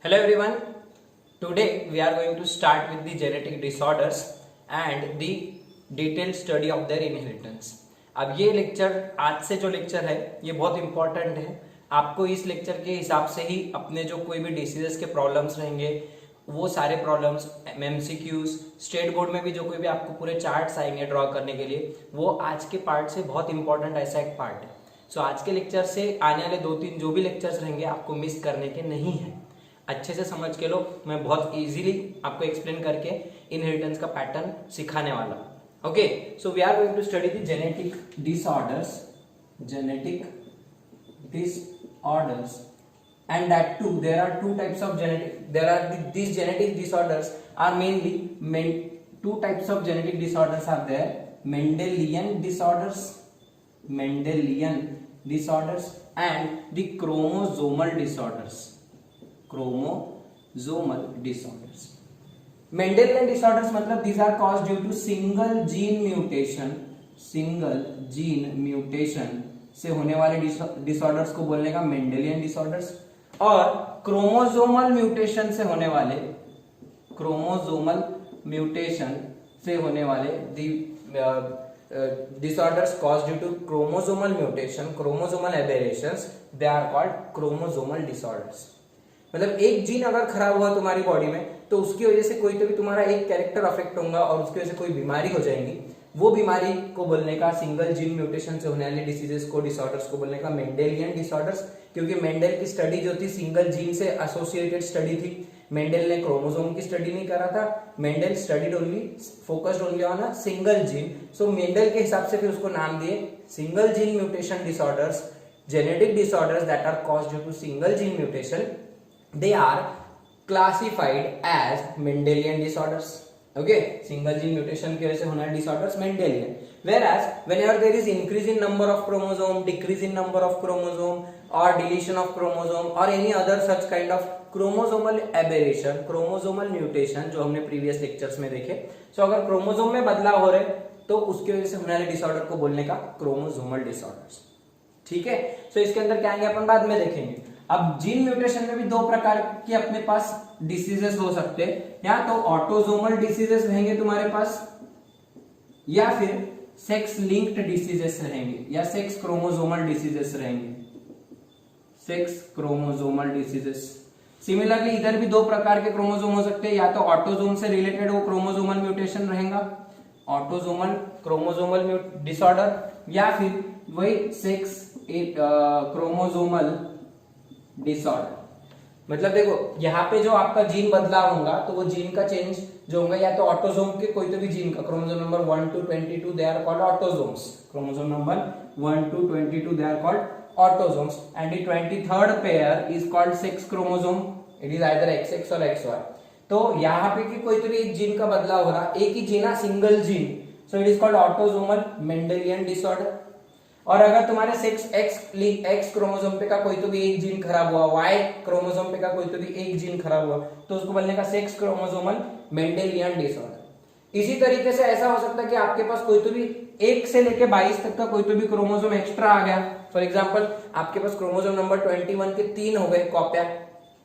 Hello everyone. Today we are going to start with the genetic disorders and the detailed study of their inheritance. अब ये lecture आज से जो lecture है ये बहुत इंपॉर्टेंट है. आपको इस लेक्चर के हिसाब से ही अपने जो कोई भी डिसीजेस के प्रॉब्लम्स रहेंगे वो सारे प्रॉब्लम्स एमसीक्यूज स्टेट बोर्ड में भी जो कोई भी आपको पूरे चार्ट्स आएंगे ड्रॉ करने के लिए वो आज के पार्ट से बहुत इंपॉर्टेंट ऐसा एक पार्ट है. सो आज के लेक्चर से आने वाले 2-3 जो भी लेक्चर्स रहेंगे आपको मिस करने के नहीं है. अच्छे से समझ के लो. मैं बहुत इजीली आपको एक्सप्लेन करके इनहेरिटेंस का पैटर्न सिखाने वाला हूं. Okay, so we are going to study the genetic disorders and that too there are two types of these genetic disorders are mainly two types of genetic disorders are there. Mendelian disorders and the chromosomal disorders. Mendelian disorders मतलब these are caused due to single gene mutation से होने वाले disorders को बोलने का Mendelian disorders, और chromosomal mutation से होने वाले disorders caused due to chromosomal mutation, chromosomal aberrations, they are called chromosomal disorders. मतलब एक जीन अगर खराब हुआ तुम्हारी बॉडी में तो उसकी वजह से कोई तो भी तुम्हारा एक कैरेक्टर अफेक्ट होगा और उसकी वजह से कोई बीमारी हो जाएगी. वो बीमारी को बोलने का, सिंगल जीन म्यूटेशन से होने वाले डिसीजेस को, डिसऑर्डर्स को बोलने का मेंडेलियन डिसऑर्डर्स. क्योंकि मेंडल की स्टडी जो थी सिंगल जीन से एसोसिएटेड स्टडी थी. मेंडल ने क्रोमोसोम की स्टडी नहीं करा था. Mendel studied only focused only on a single gene. So Mendel के हिसाब से फिर उसको नाम दिए single gene mutation disorders, genetic disorders that are caused due to single gene mutation. They are classified as Mendelian disorders. Okay, single gene mutation की वजह से होने वाले disorders Mendelian. Whereas whenever there is increase in number of chromosome, decrease in number of chromosome, or deletion of chromosome, or any other such kind of chromosomal aberration, chromosomal mutation जो हमने previous lectures में देखे. So अगर chromosome में बदलाव हो रहे तो उसकी वजह से होने वाले disorder को बोलने का chromosomal disorders. ठीक है. So इसके अंदर क्या आएंगे अपन बाद में देखेंगे. अब जीन म्यूटेशन में भी दो प्रकार के अपने पास डिसीजेस हो सकते हैं. या तो ऑटोसोमल डिसीजेस रहेंगे तुम्हारे पास, या फिर सेक्स लिंक्ड डिसीजेस रहेंगे, या सेक्स क्रोमोसोमल डिसीजेस रहेंगे. Sex chromosomal diseases. सिमिलरली इधर भी दो प्रकार के क्रोमोसोम हो सकते हैं. या तो ऑटोसोम से रिलेटेड वो क्रोमोसोमल म्यूटेशन रहेगा, ऑटोसोमल क्रोमोसोमल डिसऑर्डर, या फिर वही सेक्स क्रोमोसोमल डिसऑर्डर. मतलब देखो यहाँ पे जो आपका जीन बदलाव होगा तो वो जीन का चेंज जो होगा या तो ऑटोसोम के कोई तो भी जीन का, chromosome number 1 to 22 they are called autosomes. Chromosome number 1 to 22 they are called autosomes. And the 23rd pair is called sex chromosome. It is either XX or XY. तो यहाँ पे कि कोई तो भी एक जीन का बदलाव हो रहा, एक ही जीन है, single gene, so it is called autosomal Mendelian disorder. और अगर तुम्हारे सेक्स एक्स क्रोमोसोम पे का कोई तो भी एक जीन खराब हुआ, वाई क्रोमोसोम पे का कोई तो भी एक जीन खराब हुआ, तो उसको बोलने का सेक्स क्रोमोसोमल मेंडेलियन डिसऑर्डर. इसी तरीके से ऐसा हो सकता है कि आपके पास कोई तो भी 1 से लेके 22 तक का कोई तो भी क्रोमोसोम एक्स्ट्रा आ गया. फॉर एग्जाम्पल आपके पास क्रोमोसोम नंबर 21 के 3 हो गए कॉपियां.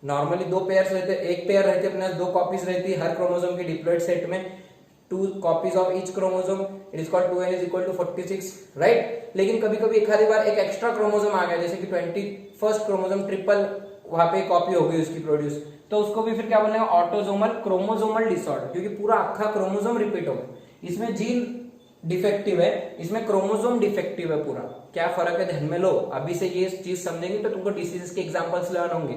नॉर्मली 2 पेयर रहते, एक पेयर रहते अपने 2 कॉपीज रहती हर क्रोमोसोम की डिप्लॉइड सेट में. 2 copies of each chromosome, it is called 2n is equal to 46, right? लेकिन कभी कभी एक आधी बार एक एक्स्ट्रा क्रोमोसोम आ गया, जैसे कि 21st क्रोमोसोम ट्रिपल वहां पे कॉपी हो गई उसकी प्रोड्यूस, तो उसको भी फिर क्या बोलेंगे ऑटोसोमल क्रोमोसोमल डिसऑर्डर. क्योंकि पूरा अक्खा क्रोमोसोम रिपीट हो गया. इसमें जीन डिफेक्टिव है, इसमें क्रोमोसोम डिफेक्टिव है. पूरा क्या फर्क है ध्यान में लो. अभी से ये चीज समझेंगे तो तुमको डिसीजेस के एग्जांपल्स लर्न होंगे.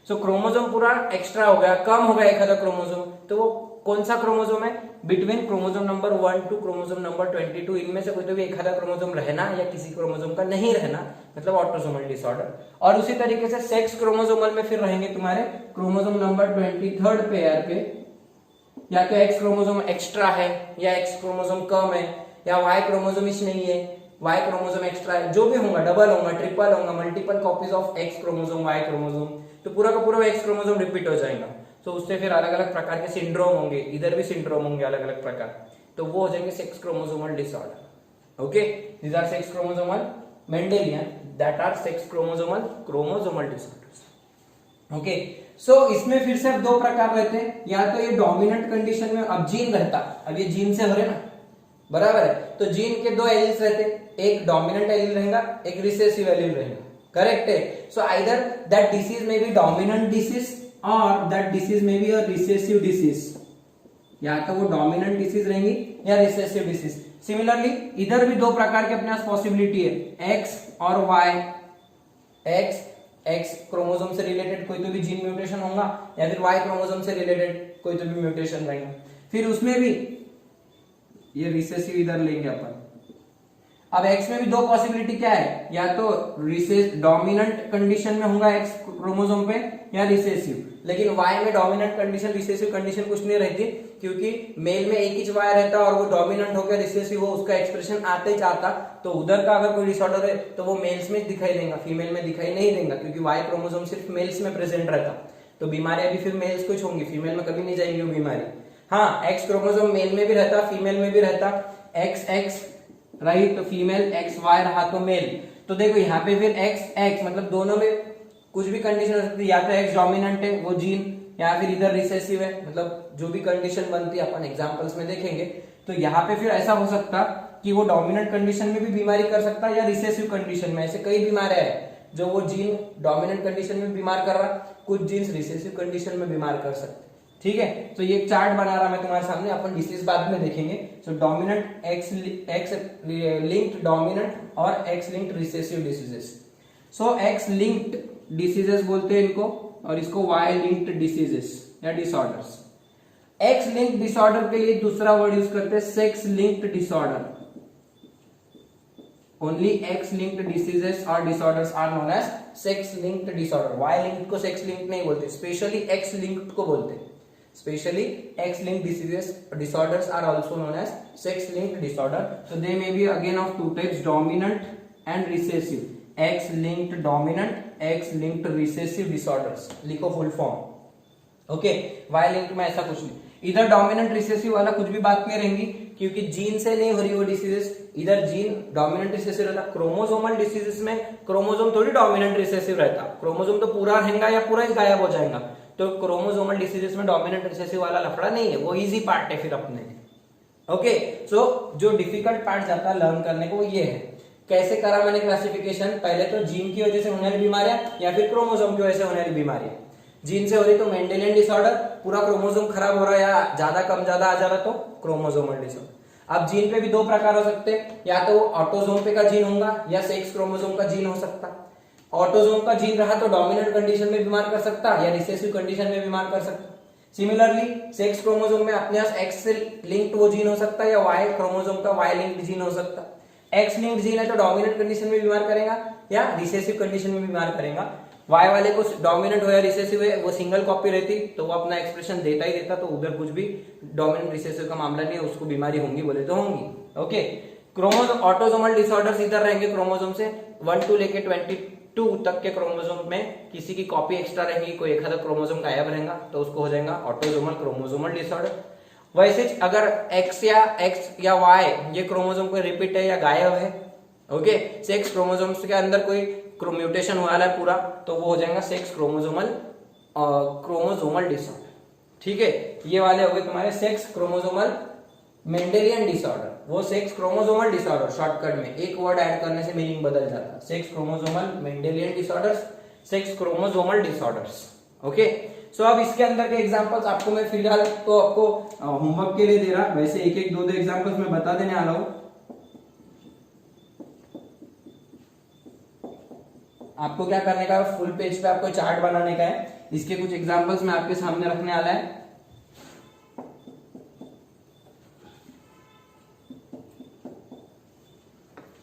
सो क्रोमोसोम पूरा एक्स्ट्रा हो गया, कम हो गया एक आधा क्रोमोसोम, तो वो कौन सा क्रोमोसोम है? Between chromosome number 1 to chromosome number 22 इनमें से कोई तो भी एक आधा क्रोमोसोम रहना या किसी क्रोमोसोम का नहीं रहना, मतलब ऑटोसोमल डिसऑर्डर. और उसी तरीके से सेक्स क्रोमोसोमल में फिर रहेंगे तुम्हारे क्रोमोसोम नंबर 23rd पेयर पे या तो एक्स क्रोमोसोम एक्स्ट्रा है, या एक्स क्रोमोसोम कम है, या वाई क्रोमोसोम नहीं है, वाई क्रोमोसोम एक्स्ट्रा है. जो भी होगा, डबल होगा, ट्रिपल होगा, multiple copies of X chromosome, Y chromosome, तो पूरा का पूरा एक्स क्रोमोसोम रिपीट हो जाएगा. तो उससे फिर अलग अलग प्रकार के सिंड्रोम होंगे, इधर भी सिंड्रोम होंगे अलग अलग प्रकार, तो वो हो जाएंगे sex chromosomal disorder. Okay, these are sex chromosomal Mendelian, that are sex chromosomal disorders. Okay, so इसमें फिर से अब दो प्रकार रहते हैं, या तो ये डोमिनेंट कंडीशन में अब जीन रहता, अब ये जीन से हो रहे ना, बराबर है, तो जीन के दो एलील्स रहते, एक डोमिनेंट एलील रहेगा, एक रिसेसिव एलील रहेगा, करेक्ट है। सो आइदर दैट डिसीज में बी डोमिनेंट डिसीज और दैट डिसीज में बी अ रिसेसिव डिसीज, या तो वो डोमिनेंट डिसीज रहेंगी या रिसेसिव डिसीज। सिमिलरली इधर भी दो प्रकार के अपने पास पॉसिबिलिटी है, एक्स और वाई। एक्स क्रोमोसोम से रिलेटेड कोई तो भी जीन म्यूटेशन होगा, या फिर वाई क्रोमोसोम से रिलेटेड कोई तो भी म्यूटेशन रहेगा। फिर उसमें भी ये रिसेसिव इधर लेंगे अपन। अब एक्स में भी दो पॉसिबिलिटी क्या है, या तो डोमिनेंट कंडीशन में होगा एक्स क्रोमोसोम पे, या रिसेसिव। लेकिन वाई में डोमिनेंट कंडीशन रिसेसिव कंडीशन कुछ नहीं रहती, क्योंकि मेल में एक ही वाई रहता और वो डोमिनेंट होकर रिसेसिव हो, उसका एक्सप्रेशन आते ही चाहता, तो उधर का अगर कोई डिसऑर्डर है तो वो मेल्स में दिखाई देगा, फीमेल में दिखाई नहीं देगा, क्योंकि वाई क्रोमोसोम सिर्फ मेल्स में प्रेजेंट रहता। तो बीमारियां भी फिर मेल्स कुछ होंगी, फीमेल में कभी नहीं जाएंगी वो बीमारी। हाँ, एक्स क्रोमोसोम मेल में भी रहता, फीमेल में भी रहता, एक्स एक्स राइट, तो फीमेल एक्स वाई रहा तो मेल। तो देखो यहाँ पे फिर एक्स एक्स मतलब दोनों में कुछ भी कंडीशन हो सकती है, या तो एक्स डोमिनेंट है वो जीन, या फिर इधर रिसेसिव है, मतलब जो भी कंडीशन बनती है अपन एग्जांपल्स में देखेंगे। तो यहाँ पे फिर ऐसा हो सकता कि वो डोमिनेंट कंडीशन में भी बीमारी कर सकता है, या रिसेसिव कंडीशन में। ऐसे कई बीमारियां हैं जो वो जीन डोमिनेंट कंडीशन में बीमार कर रहा, कुछ जीन्स रिसेसिव कंडीशन में बीमार कर सकते, ठीक है। तो ये चार्ट बना रहा मैं तुम्हारे सामने, अपन डिसीज बाद में देखेंगे। So dominant X linked dominant और X linked recessive diseases. So X linked diseases बोलते हैं इनको, और इसको वाई लिंक्ड डिसीजेस या डिसऑर्डर्स। एक्स लिंक्ड डिसऑर्डर के लिए दूसरा वर्ड यूज करते हैं sex linked disorder. Only X linked diseases और disorders are known as sex linked disorder. Y linked को सेक्स लिंक्ड नहीं बोलते, स्पेशली एक्स लिंक्ड को बोलते हैं। Specially, X-linked diseases disorders are also known as sex-linked disorder. So they may be again of two types, dominant and recessive. X-linked dominant, X-linked recessive disorders. लिखो full form. Okay, Y-linked में ऐसा कुछ नहीं। इधर dominant recessive वाला कुछ भी बात नहीं रहेंगी, क्योंकि जीन से नहीं हो रही वो डिसीजेस। इधर जीन डोमिनेंट रिसेसिव रहता, क्रोमोसोमल डिसीजेस में क्रोमोसोम थोड़ी डोमिनेंट रिसेसिव रहता, क्रोमोसोम तो पूरा रहेगा या पूरा ही गायब हो जाएगा। तो क्रोमोसोमल डिसीजेस में डोमिनेंट रिसेसिव वाला लफड़ा नहीं है, वो इजी पार्ट है फिर अपने। ओके, सो जो डिफिकल्ट पार्ट जाता है लर्न करने को ये है। कैसे करा मैंने क्लासिफिकेशन, पहले तो जीन की वजह से होने वाली बीमारियां या फिर क्रोमोसोम की वजह से होने वाली बीमारियां। जीन से हो रही तो मेंडेलियन डिसऑर्डर, पूरा क्रोमोसोम खराब हो रहा है या ज्यादा कम ज्यादा आ जा रहा तो क्रोमोसोमल डिसऑर्डर। अब जीन पे भी दो प्रकार हो सकते हैं, या तो ऑटोसोम पे का जीन होगा या सेक्स क्रोमोसोम का जीन हो सकता। ऑटोसोम का जीन रहा तो डोमिनेंट कंडीशन में बीमार कर सकता या रिसेसिव कंडीशन में बीमार कर सकता। सिमिलरली सेक्स क्रोमोसोम में अपने पास एक्स से लिंक्ड वो जीन हो सकता है, या वाई क्रोमोसोम का वाई लिंक्ड जीन हो सकता। एक्स लिंक्ड जीन है तो डोमिनेंट कंडीशन में बीमार करेगा या रिसेसिव कंडीशन में बीमार करेगा। वाई वाले को डोमिनेंट हो या रिसेसिव है, वो सिंगल कॉपी रहती तो वो अपना एक्सप्रेशन देता ही देता, तो उधर कुछ भी डोमिनेंट रिसेसिव का मामला नहीं है, उसको बीमारी होंगी बोले तो होंगी। ओके, क्रोमोसोम ऑटोसोमल डिसऑर्डर्स इधर रहेंगे, क्रोमोसोम से 1 to लेके 22 तक के क्रोमोसोम में किसी की कॉपी एक्स्ट्रा रहेगी, कोई एक आधा क्रोमोसोम गायब रहेगा, तो उसको हो जाएगा ऑटोसोमल क्रोमोसोमल डिसऑर्डर। वैसे अगर एक्स या वाई ये क्रोमोसोम कोई रिपीट है या गायब है, ओके, सेक्स क्रोमोसोम्स के अंदर कोई म्यूटेशन हुआ है पूरा, तो वो हो जाएगा सेक्स क्रोमोसोमल डिसऑर्डर। ठीक है, ये वाले हो गए तुम्हारे सेक्स क्रोमोसोमल मेंडेलियन डिसऑर्डर, वो सेक्स क्रोमोसोमल डिसऑर्डर। शॉर्टकट में एक वर्ड ऐड करने से मीनिंग बदल जाता है। Sex chromosomal Mendelian disorders, sex chromosomal disorders. Okay, so अब इसके अंदर के एग्जांपल्स आपको मैं फिलहाल तो आपको होमवर्क के लिए दे रहा, वैसे एक एक दो एग्जांपल्स मैं बता देने आ रहा हूं। आपको क्या करने का है, फुल पेज पे आपको चार्ट बनाने का है, इसके कुछ एग्जांपल्स मैं आपके सामने रखने वाला है।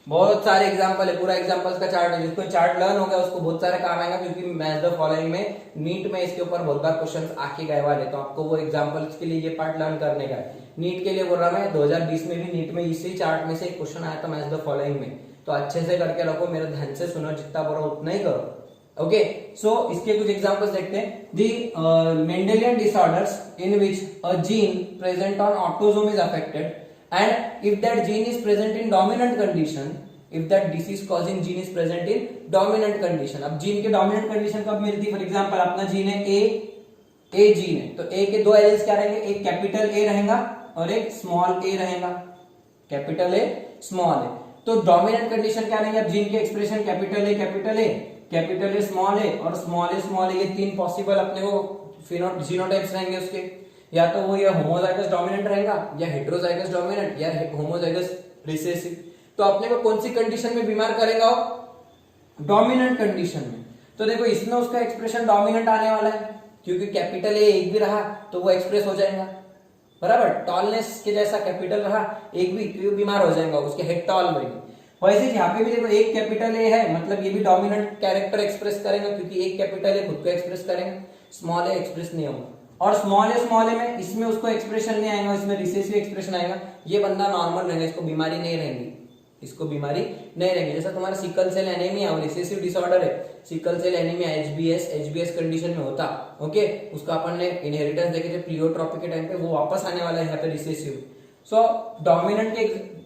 बहुत सारे एग्जांपल है, पूरा एग्जांपल्स का चार्ट है, जिसको चार्ट लर्न हो गया उसको बहुत सारे काम आएगा, क्योंकि मैच द फॉलोइंग में नीट में इसके ऊपर बहुत बार क्वेश्चंस आके गए वाले, तो आपको वो एग्जांपल्स के लिए ये पार्ट लर्न करने का है। नीट के लिए बोल रहा मैं, 2020 में भी नीट में इसी चार्ट में से एक क्वेश्चन आया था मैच द फॉलोइंग में, तो अच्छे से करके रखो, मेरे ध्यान से सुनो, जितना बोलो उतना ही करो। ओके, सो इसके कुछ एग्जांपल्स देखते हैं। The Mendelian disorders in which a gene present on autosome is affected, and if that gene is present in dominant condition, if that disease causing gene is present in dominant condition. अब gene के dominant condition कब मिलती है? For example अपना gene है ए gene है, तो ए के दो एलील्स क्या रहेंगे? एक कैपिटल ए रहेगा और एक स्मॉल ए रहेगा, कैपिटल ए स्मॉल ए। तो डोमिनेंट कंडीशन क्या रहेंगे? अब जीन के expression capital A capital A, capital A small a और स्मॉल ए, ये तीन पॉसिबल अपने को जीनोटाइप्स रहेंगे उसके। या तो वो ये होमोजाइगस डोमिनेंट रहेगा या हेटेरोजाइगस डोमिनेंट या होमोजाइगस रिसेसिव। तो अपने को कौन सी कंडीशन में बीमार करेगा? डोमिनेंट कंडीशन में। तो देखो इसमें उसका एक्सप्रेशन डोमिनेंट आने वाला है, क्योंकि कैपिटल ए एक भी रहा तो वो एक्सप्रेस हो जाएगा, बराबर। टॉलनेस के जैसा कैपिटल रहा एक भी, तो ये बीमार हो जाएगा, उसके हेड टॉल बनेगी। वैसे यहाँ पे भी देखो एक कैपिटल ए है, मतलब ये भी डोमिनेंट कैरेक्टर एक्सप्रेस करेगा, क्योंकि एक कैपिटल ए खुद को एक्सप्रेस करेगा, स्मॉल ए एक्सप्रेस नहीं होगा। और स्मॉल ए में इसमें उसको एक्सप्रेशन नहीं आएगा, इसमें रिसेसिव एक्सप्रेशन आएगा। ये बंदा नॉर्मल रहेगा, इसको बीमारी नहीं रहेगी, इसको बीमारी नहीं रहेगी। जैसा तुम्हारा सिकल सेल एनीमिया और रिसेसिव डिसऑर्डर है, sickle cell anaemia HbS condition में होता, ओके, उसका अपन ने इनहेरिटेंस देखे थे प्लियोट्रॉपी के टाइम पे, वो वापस आने वाला है यहाँ पे रिसेसिव। सो डोमिनेंट के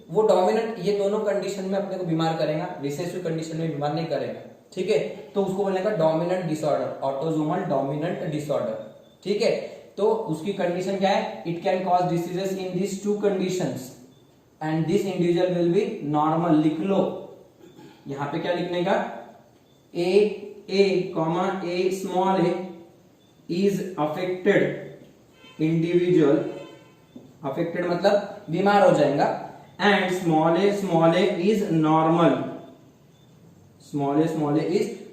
वो डोमिनेंट ये दोनों कंडीशन में अपने को बीमार करेगा, रिसेसिव कंडीशन में बीमार नहीं करेगा, ठीक है। तो उसको बोलने का dominant disorder, autosomal dominant disorder, ठीक है। तो उसकी कंडीशन क्या है? It can cause diseases in this two conditions and this individual will be normal. लिख लो यहां पे क्या लिखने का? A small a is affected individual, affected मतलब बीमार हो जाएगा, and small a is normal, small a is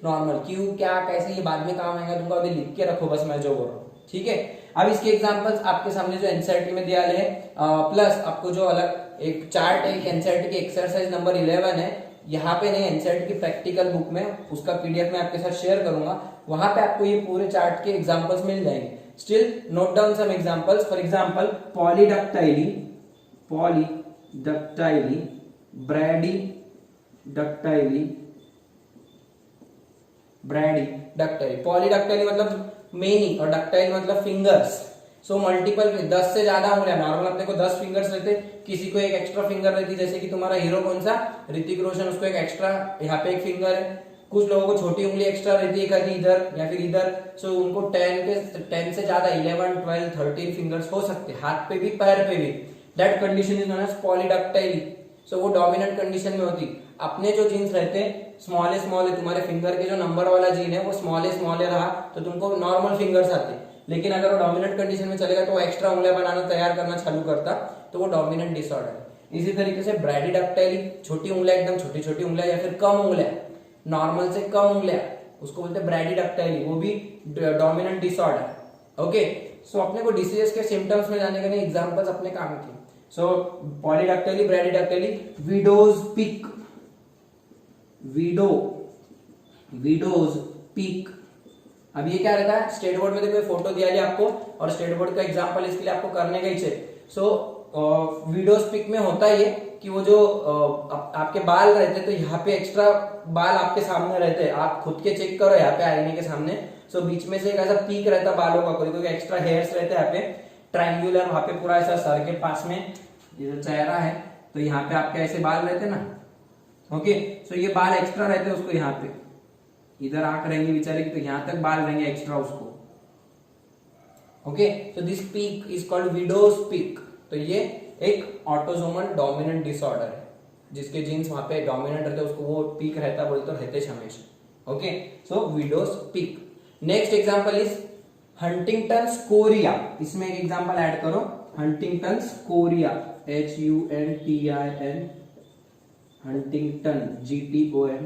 normal. क्यों, क्या, कैसे, ये बाद में काम आएगा, तुमको अभी लिख के रखो बस मैं जो बोल रहा हूँ, ठीक है। अब इसके एग्जांपल्स आपके सामने जो एनसीईआरटी में दिया है, प्लस आपको जो अलग एक चार्ट है एनसीईआरटी की एक्सरसाइज नंबर 11 है, यहाँ पे नहीं, एनसीईआरटी की प्रैक्टिकल बुक में उसका पीडीएफ में आपके साथ शेयर करूंगा, वहां पे आपको ये पूरे चार्ट के एग्जांपल्स मिल जाएंगे। Still note down some examples. For example polydactyly, brachydactyly. Polydactyly मतलब मेनी और डक्टाइल मतलब फिंगर्स। सो मल्टीपल, 10 से ज्यादा उंगलियां, नॉर्मल अपने को 10 फिंगर्स रहते, किसी को एक एक्स्ट्रा फिंगर रहती, जैसे कि तुम्हारा हीरो कौन सा, ऋतिक रोशन, उसको एक एक्स्ट्रा यहाँ पे एक फिंगर है। कुछ लोगों को छोटी उंगली एक्स्ट्रा रहती है, कभी इधर या फिर इधर, सो उनको 10 से ज्यादा 11, 12, 13 फिंगर्स हो सकते, हाथ पे भी पैर पे भी। That condition is known as polydactyly. So वो डोमिनेंट कंडीशन में होती। अपने जो जीन्स रहते हैं स्मॉल ए, तुम्हारे फिंगर के जो नंबर वाला जीन है वो स्मॉल ए रहा तो तुमको नॉर्मल फिंगर्स आते, लेकिन अगर वो डोमिनेंट कंडीशन में चलेगा तो वो एक्स्ट्रा उंगलियां बनाना तैयार करना चालू करता, तो वो डोमिनेंट डिसऑर्डर है। इसी तरीके से ब्रैडीडक्टाइली, छोटी उंगलियां, एकदम छोटी उंगलियां या फिर कम उंगलियां, नॉर्मल से कम उंगलियां, उसको बोलते हैं ब्रैडीडक्टाइली, वो भी डोमिनेंट डिसऑर्डर, ओके। सो अपने को डिसीजेस के सिम्टम्स में जाने के लिए एग्जांपल्स अपने काम की। सो पॉलीडक्टाइली, ब्रैडीडक्टाइली, विडोज पीक। अब ये क्या रहता है? स्टेट बोर्ड में देखो फोटो दिया है आपको, और स्टेट बोर्ड का एग्जांपल इसके लिए आपको करने का ही चाहिए। सो विडोज पीक में होता ये कि वो जो आपके बाल रहते हैं, तो यहाँ पे एक्स्ट्रा बाल आपके सामने रहते हैं, आप खुद के चेक करो यहाँ पे आईने के सामने। सो बीच में से एक ऐसा पीक रहता है बालों का, कोई एक्स्ट्रा हेयर्स रहते हैं यहाँ पे ट्रायंगुलर, वहां पे पूरा ऐसा सर के पास में ये जो चेहरा है, तो यहाँ पे आपके ऐसे बाल रहते ना, ओके। सो ये बाल एक्स्ट्रा रहते हैं उसको, यहाँ पे इधर आंख रहेंगी बेचारे की, तो यहाँ तक बाल रहेंगे एक्स्ट्रा उसको, okay. So this peak is called widows peak. तो ये एक ऑटोसोमल डोमिनेंट डिसऑर्डर है, जिसके जीन्स वहां पे डोमिनेंट रहते हैं, उसको वो पीक रहता बोलते, तो रहते हमेशा, okay. So widows peak. Next example is Huntington's Korea. इसमें एक एग्जांपल ऐड करो, Huntington's Korea, HUNTIN, Huntington, GTON,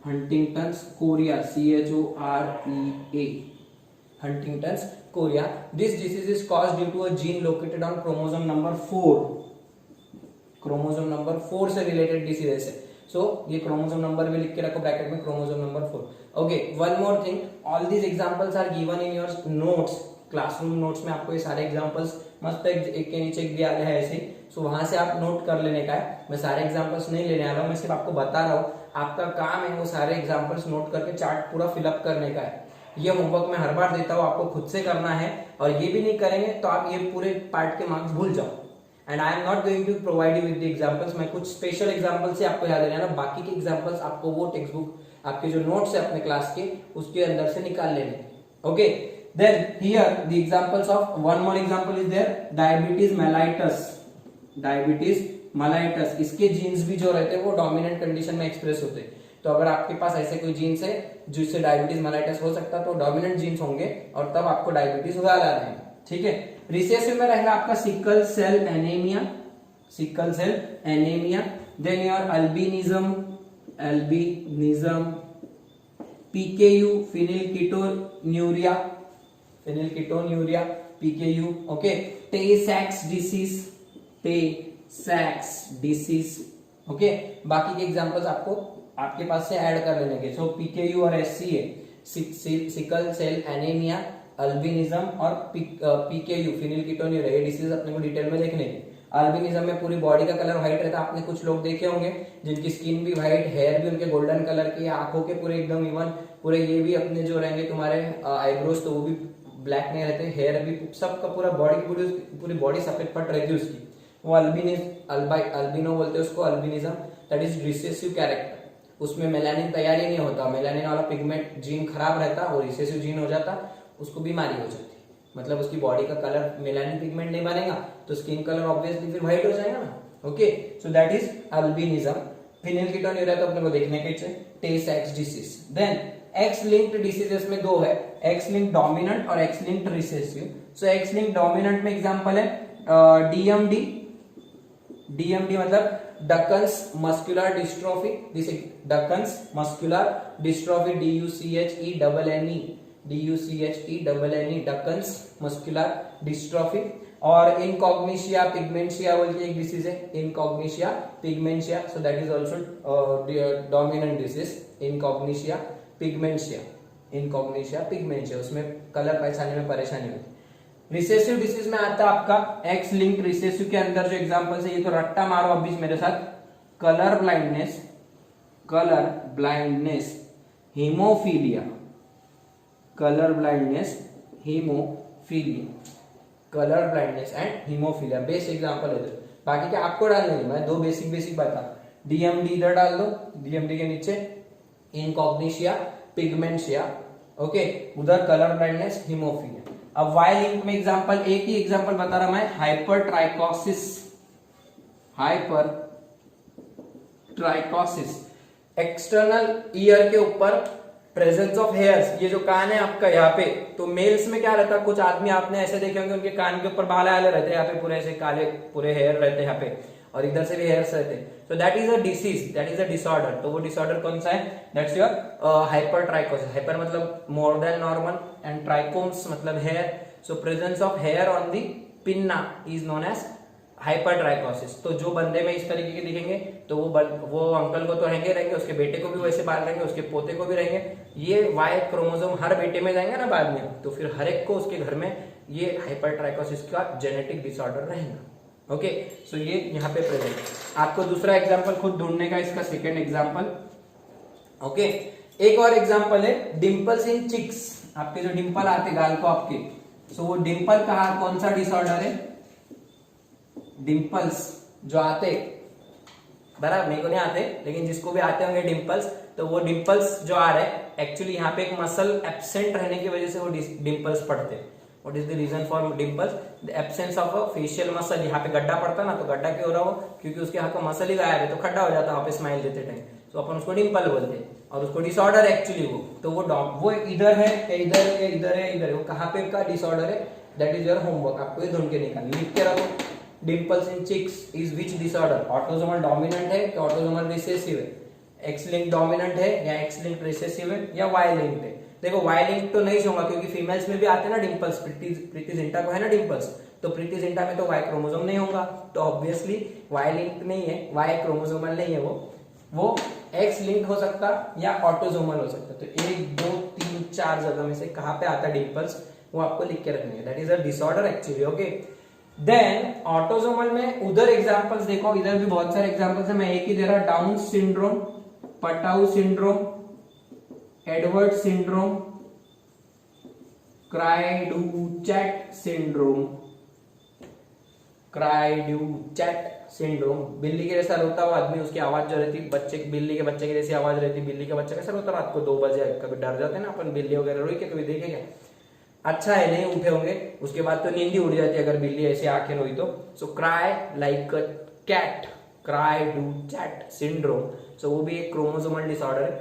Huntington's Korea, CHOREA, Huntington's Korea. This disease is caused due to a gene located on chromosome number 4. Chromosome number 4 से related diseases है। सो ये chromosome number भी लिख के रखो ब्रैकेट में, chromosome number 4, okay. One more thing, all these examples are given in your notes, classroom notes में आपको ये सारे एग्जांपल्स मस्त एक के नीचे एक दिया है ऐसे, सो वहां से आप नोट कर लेने का है। मैं सारे एग्जांपल्स नहीं लेने आ रहा हूँ, मैं सिर्फ आपको बता रहा हूँ, आपका काम है वो सारे एग्जांपल्स नोट करके चार्ट पूरा फिलअप करने का है। ये होमवर्क मैं हर बार देता हूँ, आपको खुद से करना है, और ये भी नहीं करेंगे तो आप ये पूरे पार्ट के मार्क्स भूल जाओ। And I am not going to provide you with the examples, मैं कुछ स्पेशल एग्जांपल से आपको याद रहना, बाकी के एग्जांपल्स आपको वो टेक्स्ट बुक आपके जो नोट्स है अपने क्लास के उसके अंदर से निकाल लेने। Okay, then here the examples of one more example is there, diabetes mellitus, diabetes mellitus, इसके जीन्स भी जो रहते हैं वो डोमिनेंट कंडीशन में एक्सप्रेस होते हैं। तो अगर आपके पास ऐसे कोई जीन्स है जिससे डायबिटीज मेलाइटस हो सकता है तो डोमिनेंट जीन्स होंगे और तब आपको डायबिटीज होगा है। ठीक है, रिसेसिव में रहेगा आपका sickle cell anaemia, sickle cell anaemia, then your albinism, albinism, PKU phenylketonuria, phenylketonuria PKU, okay, Tay Sachs disease, Tay Sachs disease, okay. बाकी के एग्जांपल्स आपको आपके पास से ऐड कर लेने के, सो पीकेयू और SCA, sickle cell anaemia, albinism और पीकेयू फिनिलकीटोन्यूरिया, ये डिसीज अपने को डिटेल में देखने के। अल्बिनिज्म में पूरी बॉडी का कलर व्हाइट रहता है, आपने कुछ लोग देखे होंगे जिनकी स्किन भी व्हाइट, हेयर भी उनके गोल्डन कलर की, आंखों के पूरे एकदम इवन पूरे, ये भी अपने जो रहेंगे तुम्हारे आईब्रोज तो वो भी ब्लैक नहीं रहते, हेयर भी सबका पूरा बॉडी की पूरी बॉडी सफेद पट रहती है उसकी, वो अल्बिनो बोलते हैं उसको, albinism, that is recessive character. उसमें मेलानिन तैयार ही नहीं होता, मेलानिन वाला पिगमेंट जीन खराब रहता, वो रिसेसिव जीन हो जाता, उसको बीमारी हो जाती, मतलब उसकी बॉडी का कलर मेलानिन पिगमेंट नहीं बनेगा तो स्किन कलर ऑब्वियसली फिर व्हाइट हो जाएगा ना। Okay, so that is albinism. Phenylketonuria तो अपने को देखने के Tay Sachs disease. Then X linked diseases में दो है, एक्स लिंक्ड डोमिनेंट और X linked recessive. So X linked dominant में एग्जांपल है डीएमडी, डीएमडी मतलब Duchenne's muscular dystrophy, this Duchenne's muscular dystrophy, DUCHENNE, DUCHENNE, Duchenne's muscular dystrophy. और incontinentia pigmenti बोल के एक डिसीज है, इनकॉग्निशिया पिगमेंशिया, so that is also dominant disease, incontinentia pigmenti, incontinentia pigmenti, उसमें colour पहचानने में परेशानी होती है। रिसेसिव डिसीज में आता है आपका एक्स लिंक्ड रिसेसिव के अंदर जो एग्जांपल्स है, ये तो रट्टा मारो अब बीच मेरे साथ, colour blindness, colour blindness, haemophilia, colour blindness, haemophilia, colour blindness and haemophilia best example है। बाकी क्या आपको डालने हैं, मैं दो बेसिक बता, डीएमडी इधर डाल दो, डीएमडी के नीचे इनकॉग्निशिया पिगमेंशिया, ओके, उधर कलर ब्लाइंडनेस हीमोफीलिया। अब वाई लिंक में एग्जांपल, एक ही एग्जांपल बता रहा मैं, हाइपरट्राइकोसिस, हाइपरट्राइकोसिस, एक्सटर्नल ईयर के ऊपर प्रेजेंस ऑफ हेयर्स, ये जो कान है आपका यहाँ पे, तो मेल्स में क्या रहता है, कुछ आदमी आपने ऐसे देखे होंगे उनके कान के ऊपर बाल आले रहते हैं, यहाँ पे पूरे ऐसे काले पूरे हेयर रहते हैं यहाँ पे, और इधर से भी हेयर्स रहते हैं, तो that is a disease, that is a disorder. तो वो डिसऑर्डर कौन सा है, दैट्स योर हाइपरट्राइकोसिस। हाइपर मतलब more than normal and trichomes मतलब hair, so presence of hair on the pinna is known as hypertrichosis. तो जो बंदे में इस तरीके के दिखेंगे तो वो अंकल को तो रहेंगे, उसके बेटे को भी वैसे बाल रहेंगे, उसके पोते को भी रहेंगे, ये वाई क्रोमोसोम हर बेटे में जाएंगे ना बाद में, तो फिर हर एक को उसके घर में ये हाइपरट्राइकोसिस का जेनेटिक डिसऑर्डर रहेगा। ओके, सो ये यहाँ पे प्रेजेंट। आपको दूसरा एग्जांपल खुद ढूंढने का, इसका सेकेंड एग्जांपल। ओके, एक और एग्जांपल है डिंपल्स इन चिक्स, आपके जो डिंपल आते गाल को आपके, सो वो डिंपल कहा कौन सा डिसऑर्डर है, डिंपल्स जो आते, बराबर मेरे को नहीं आते लेकिन जिसको भी आते होंगे डिंपल्स, तो वो डिंपल्स जो आ रहे हैं एक्चुअली यहाँ पे एक मसल एब्सेंट रहने की वजह से वो डिंपल्स पड़ते हैं। What is the reason for dimples, the absence of a facial muscle. यहाँ पे गड्ढा पड़ता ना, तो गड्ढा क्यों हो रहा हो, क्योंकि उसके हाथ का मसल ही गायब है, तो खड्डा हो जाता है वहां पे स्माइल देते टाइम, तो अपन उसको डिंपल बोलते हैं, और उसको डिसऑर्डर एक्चुअली तो वो इधर है, इधर है, इधर है, इधर है, वो कहाँ पे का डिसऑर्डर है, दैट इज योर होमवर्क, आपको ये ढूंढ के निकालना, लिख के रखो। Dimples in cheeks is which disorder, autosomal dominant है कि ऑटोसोमल रिसेसिव है, एक्स लिंक डोमिनेंट है या एक्स लिंक रिसेसिव है या वाई लिंक्ड है। देखो वाई लिंक तो नहीं होगा क्योंकि फीमेल्स में भी आते हैं ना डिंपल्स, प्रीति जिंटा को है ना डिंपल्स, तो प्रीति जिंटा में तो वाई क्रोमोसोम नहीं होगा, तो ऑब्वियसली वाई लिंक नहीं है, वाई क्रोमोसोमल नहीं है, वो एक्स लिंक हो सकता या ऑटोसोमल हो सकता। तो 1 2 3 4 जगह में से कहां पे आता है डिंपल्स, वो आपको लिख के रखनी है, that is a disorder actually. Okay, then autosomal में उधर एग्जांपल्स देखो, इधर भी बहुत सारे एग्जांपल्स है, मैं एक ही दे रहा, Down syndrome, Patau syndrome, Edward syndrome, cri du chat syndrome, cri du chat syndrome, बिल्ली के जैसा रोता हुआ आदमी, उसकी आवाज जो रहती बच्चे, बिल्ली के बच्चे की जैसी आवाज रहती, बिल्ली का बच्चा कैसा रोता रात को 2 बजे, कभी डर जाते हैं ना अपन, बिल्ली वगैरह रोई के कभी देखे क्या? अच्छा है नहीं उठे होंगे, उसके बाद तो नींद ही उड़ जाती है अगर बिल्ली ऐसे आके रोई तो। So cry like a cat, cri du chat syndrome, so वो भी एक क्रोमोसोमल डिसऑर्डर है।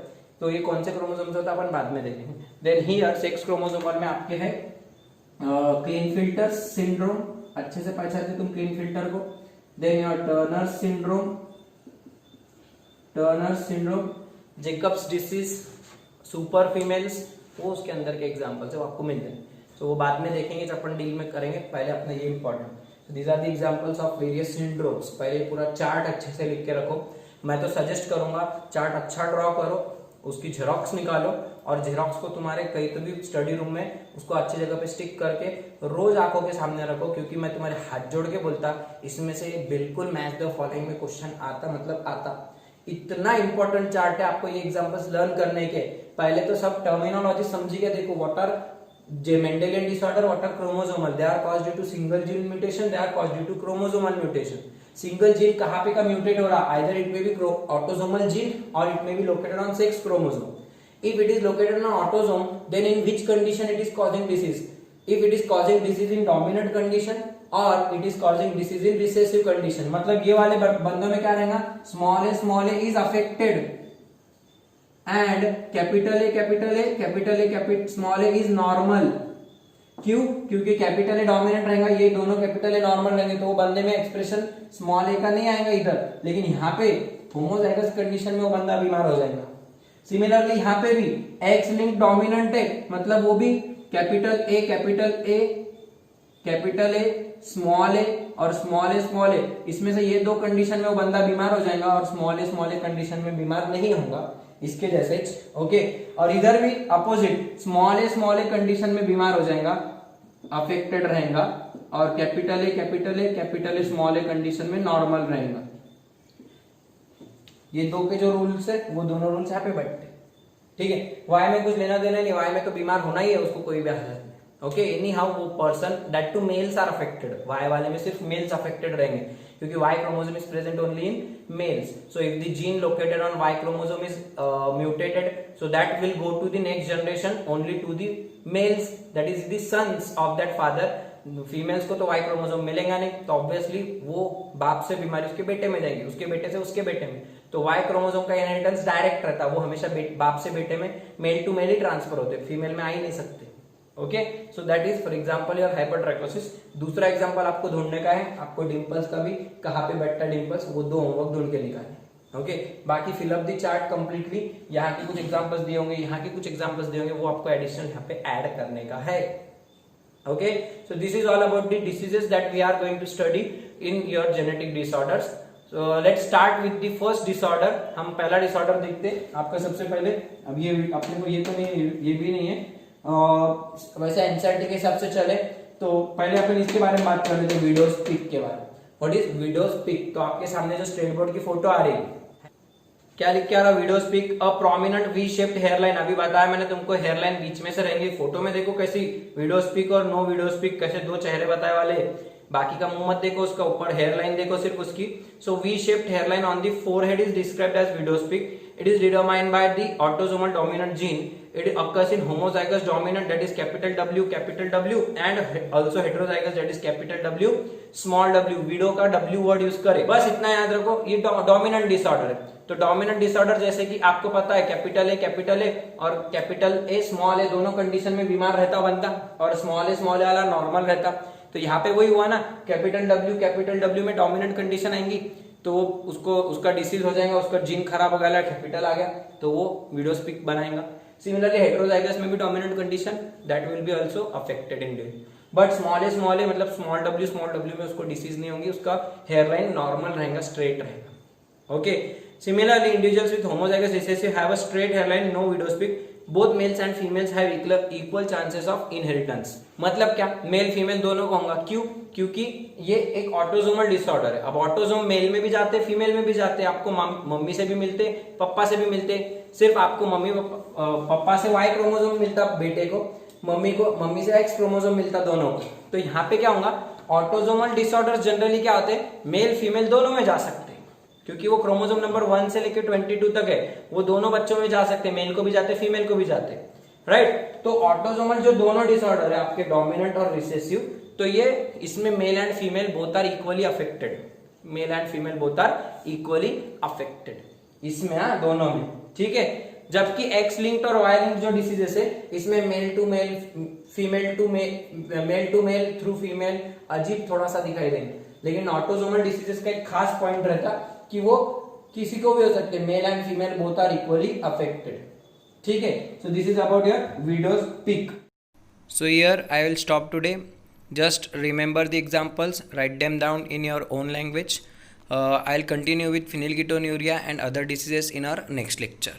तो ये कौन से क्रोमोसोम से होता है अपन बाद में देखेंगे। देन हियर सेक्स क्रोमोसोमल में आपके है क्लीनफिल्टर सिंड्रोम, अच्छे से पहचानते तुम क्लीनफिल्टर को। Then your Turner syndrome, Jacobs disease, super females, वो उसके अंदर के एग्जांपल्स है, वो आपको मिलते हैं। तो वो बाद में देखेंगे जब अपन डील में करेंगे, पहले अपने ये important. These are the examples of various syndromes. पहले पूरा चार्ट अच्छे से लिख के रखो। मैं तो सजेस्ट करूंगा चार्ट अच्छा ड्रॉ करो, उसकी जेरोक्स निकालो और जेरोक्स को तुम्हारे कहीं तो भी स्टडी रूम में उसको अच्छी जगह पे स्टिक करके रोज आंखों के सामने रखो, क्योंकि मैं तुम्हारे हाथ जोड़ के बोलता इसमें से बिल्कुल मैच द फॉलोइंग में क्वेश्चन आता, मतलब आता। इतना इंपॉर्टेंट चार्ट है आपको ये एग्जांपल्स लर्न करने के। पहले तो सब टर्मिनोलॉजी समझिए, देखो what are Mendelian disorder, what are chromosomal, they are caused due to single gene mutation, they are caused due to chromosomal mutation. Single gene कहां पे का म्यूटेट हो रहा, either it may be autosomal gene और it may be located on sex chromosome. If it is located on autosome, then in which condition it is causing disease? If it is causing disease in dominant condition or it is causing disease in recessive condition, मतलब ये वाले बंदों में क्या रहेगा, small a is affected and capital A small a is normal। क्यों? क्योंकि capital A dominant रहेगा, ये दोनों कैपिटल ए नॉर्मल रहेंगे, तो वो बंदे में एक्सप्रेशन स्मॉल ए का नहीं आएगा इधर, लेकिन यहाँ पे होमोजाइगस कंडीशन में वो बंदा बीमार हो जाएगा। सिमिलरली यहाँ पे भी एक्स लिंक डोमिनेंट है, मतलब वो भी कैपिटल ए स्मॉल ए और स्मॉल ए, इसमें से ये दो कंडीशन में वो बंदा बीमार हो जाएगा और स्मॉल ए कंडीशन में बीमार नहीं होगा, इसके जैसे। ओके, और इधर भी अपोजिट, स्मॉल ए कंडीशन में बीमार हो जाएगा, अफेक्टेड रहेगा, और capital A small a condition में नॉर्मल रहेगा। ये दो के जो रूल्स है वो दोनों रूल्स यहाँ पे बैठते हैं, ठीक है। वाई में कुछ लेना देना नहीं, वाई में तो बीमार होना ही है, उसको कोई भी हालत नहीं। ओके, एनी हाउ वो person that too males are affected, Y वाले में सिर्फ मेल्स अफेक्टेड रहेंगे, क्योंकि Y chromosome is present only in males. So if the gene located on Y chromosome is mutated, so that will go to the next generation only to the males, that is the sons of that father. Females को तो Y chromosome मिलेगा नहीं, तो obviously वो बाप से बीमारी उसके बेटे में जाएगी, उसके बेटे से उसके बेटे में। तो वाई क्रोमोसोम का इनहेरिटेंस डायरेक्ट रहता है, वो हमेशा बाप से बेटे में, मेल टू मेल ही ट्रांसफर होते, फीमेल में आ ही नहीं सकते। Okay, so that is for example your hypertrichosis. दूसरा एग्जांपल आपको ढूंढने का है, आपको डिंपल्स का भी, कहाँ पे बैठता है डिंपल्स, वो दो होमवर्क ढूंढ के निकाले। ओके, बाकी fill up the chart completely, यहाँ की कुछ एग्जांपल्स दिए होंगे, यहाँ के कुछ एग्जांपल्स दिए होंगे, वो आपको एडिशनल यहाँ पे ऐड करने का है। Okay, so this is all about the diseases that we are going to study in your genetic disorders. So let's start with the first disorder. हम पहला disorder देखते हैं आपका सबसे पहले। अब ये अपने को ये तो नहीं, ये भी नहीं है, वैसे एनसीईआरटी के हिसाब से चले तो पहले अपन इसके बारे में बात कर लेते हैं, विडोज पिक के बारे में। What is widow's peak? तो आपके सामने जो स्ट्रेट बोर्ड की फोटो आ रही है, क्या लिख के आ रहा है, widow's peak, a prominent V shaped hairline. अभी बताया मैंने तुमको, हेयरलाइन बीच में से रहेंगी। फोटो में देखो कैसी विडोज पिक और नो विडोज पिक, कैसे दो चेहरे बताए वाले, बाकी का मुंह मत देखो, उसका ऊपर हेयरलाइन देखो सिर्फ उसकी। So V shaped hairline on the forehead is described as widow's peak. It is determined by the autosomal dominant gene. It occurs in homozygous dominant, that is capital W, and also heterozygous, that is capital W, small w. Window का W word use करे, बस इतना याद रखो। ये dominant disorder है। तो dominant disorder जैसे कि आपको पता है कैपिटल ए और कैपिटल ए स्मॉल ए दोनों कंडीशन में बीमार रहता बंदा, और स्मॉल ए वाला नॉर्मल रहता। तो यहाँ पे वही हुआ ना, कैपिटल W में डोमिनेंट कंडीशन आएंगी, तो उसको उसका डिसीज हो जाएगा, उसका जीन खराब हो गया, कैपिटल आ गया, तो वो विडोज पिक बनाएगा। सिमिलरली हेटेरोजाइगस में भी dominant condition, that will be also affected in that. But small a मतलब स्मॉल डब्ल्यू में उसको डिसीज नहीं होगी, उसका हेयरलाइन नॉर्मल रहेगा, स्ट्रेट रहेगा। Okay, similarly individuals with homozygous recessive have a straight hairline, no widow's peak. Both males and females have equal chances of inheritance. मतलब क्या, मेल फीमेल दोनों को होगा। क्यों? क्योंकि ये एक ऑटोसोमल डिसऑर्डर है। अब ऑटोसोम मेल में भी जाते, फीमेल में भी जाते, आपको मम्मी से भी मिलते, पापा से भी मिलते। सिर्फ आपको मम्मी पापा से वाई क्रोमोसोम मिलता बेटे को, मम्मी से एक्स क्रोमोसोम मिलता दोनों को। तो यहाँ पे क्या होगा, ऑटोसोमल डिसऑर्डर जनरली क्या होते हैं, मेल फीमेल दोनों में जा सकते हैं, क्योंकि वो क्रोमोसोम नंबर 1 से लेकर 22 तक है, वो दोनों बच्चों में जा सकते हैं, मेल को भी जाते हैं फीमेल को भी जाते हैं, राइट। तो ऑटोसोमल जो दोनों डिसऑर्डर है आपके डोमिनेंट और रिसेसिव, तो ये इसमें male and female both are equally affected, male and female both are equally affected इसमें, हाँ दोनों में, ठीक है। जबकि एक्स लिंक्ड और वाई लिंक्ड जो डिसीजेस है इसमें male to male, female to male to male through female अजीब थोड़ा सा दिखाई देंगे, लेकिन ऑटोसोमल डिसीजेस का एक खास पॉइंट रहता कि वो किसी को भी हो सकते हैं, male and female both are equally affected, ठीक है। So this is about your videos pick. So here I will stop today. Just remember the examples, write them down in your own language. I'll continue with phenylketonuria and other diseases in our next lecture.